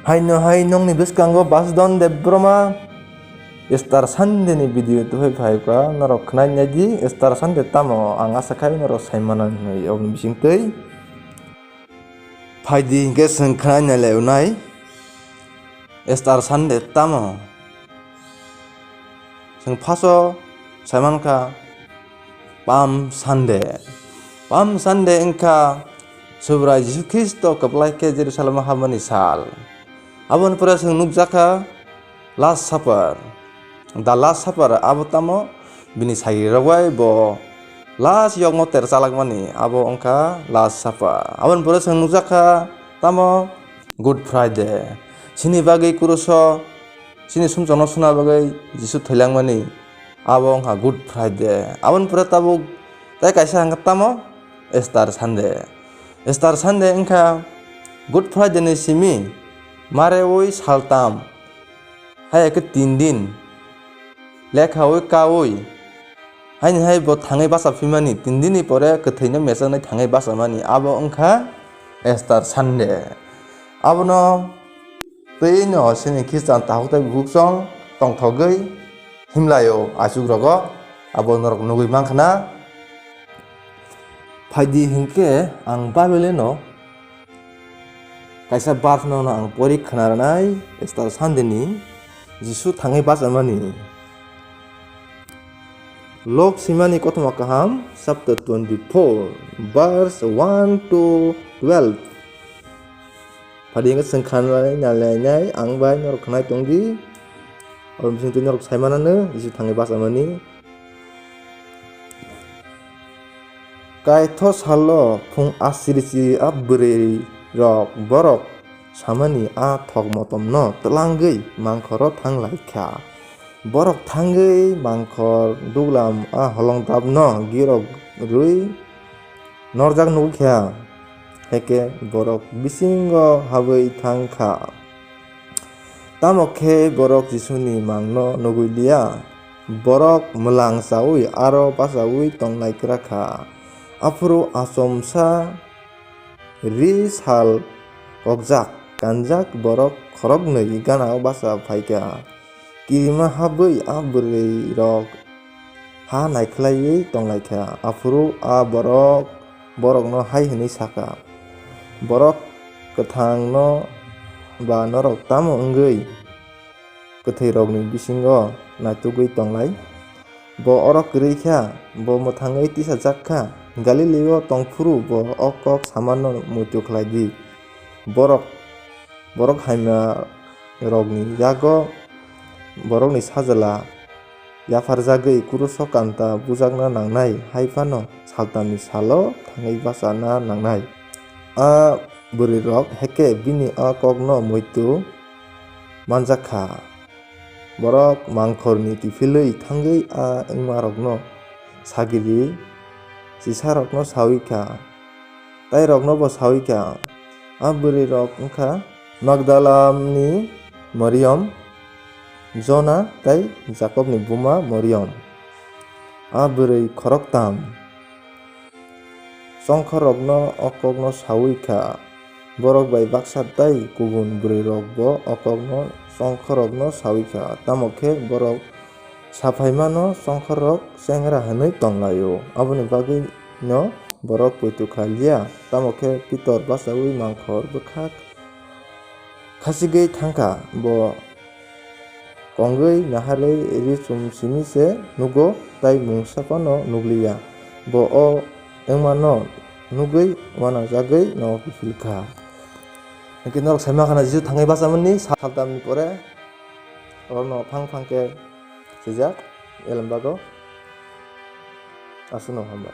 Hai nong ni biskango Basadhan de Broma Star Sunday ni video tu hai ka norok khnai nyaji Star Sunday tamo ang asa kai norok saimanan nei om bising tei phaidi ge seng khnai na le unai Star Sunday tamo seng phaso saiman ka Palm Sunday engka Subra Jesus Kristo kaplai ke Jerusalem hamani sal abon pura seng nukjaka Last Supper the Last Supper abo tamo bini sagi rawai bo last yok moter salak mani abo engka Last Supper abon pura seng nukjaka tamo Good Friday sini bagai kuruso sini sumjono suna bagai Jesus thailang mani abo engka Good Friday abon pura tabo tai kaisa angkat tamo Star Sunday engka Good Friday ni simi mare woi saltam hai ke 3 din lekha woi ka woi hai bo thangai basa phimani 3 din ni pore kethaino mesang nai thangai basa mani abo engkha Star Sunday abono peino sini Christian tahuktai buksong tongthogei himlayo asugrogo abo norok nugui mangkhana phaidi hingke ang babeleno kaisa barno ang porik khanarnai Star Sunday ni Jisu thangai basamani Lok simani kotoma kaham chapter 24 verse 1 to 12 padi ngat sengkhanai nalai ang bai norok khnai tongdi om sing tu norok saimanane Jisu thangai basamani kai tho salo phung asirisi abre rok borok samani a thok motom no telanggai mangkhoro thanglai kha borok thangai mangkhor duglam a holong dab no girok rui norjak nu kha heke borok bisingo habai thangkha tamokhe borok Jisuni mangno nugulia borok melang sawi aro pasawi tonglai krakha afro asomsa ris hal kokjak kanjak borok khorok nei gana basa phaika kirima habai abrei rok ha naikhlai tonglaikha afro a borok no hai hinai saka borok kathang no ba norok tamo ongei kathai rok ni bisingo naitugui tonglai bo orok kreikha bo mothangai tisa jakha Galileo tongfuru bo okok samanno mutu khlaidi borok haima rogni yago borok ni sajala yafar jagoi kuruso kanta bujakna nangnai haifano saltani salo thangai basana nangnai a buri rok heke bini a kokno muitu manjakha borok mangkhorni tifilei thangai a engmarokno sagiri sisa rokno sawika tai rokno bo sawika aburi rok engkha Magdalamni Maryam Jona tai Jacob ni buma Maryam aburi khoroktam songkhor rokno okokno sawika borok bai baksat tai kubun buri rok bo okokno songkhor rokno sawika tamokhe borok safaimano songkhor rok sengra hanoi tonglayo aboni bagui no borok puitu khalia tamokhe pitor basawi mangkhor bkhak khasigei thangka bo konggei nahalei risum simise nugo tai mungsapano nuglia bo o engmano nugei wana jagei no kifilkha ekin norok saima khana Jisu thangai basamani saltamni pore orno phangke sejak elambago asuno hamba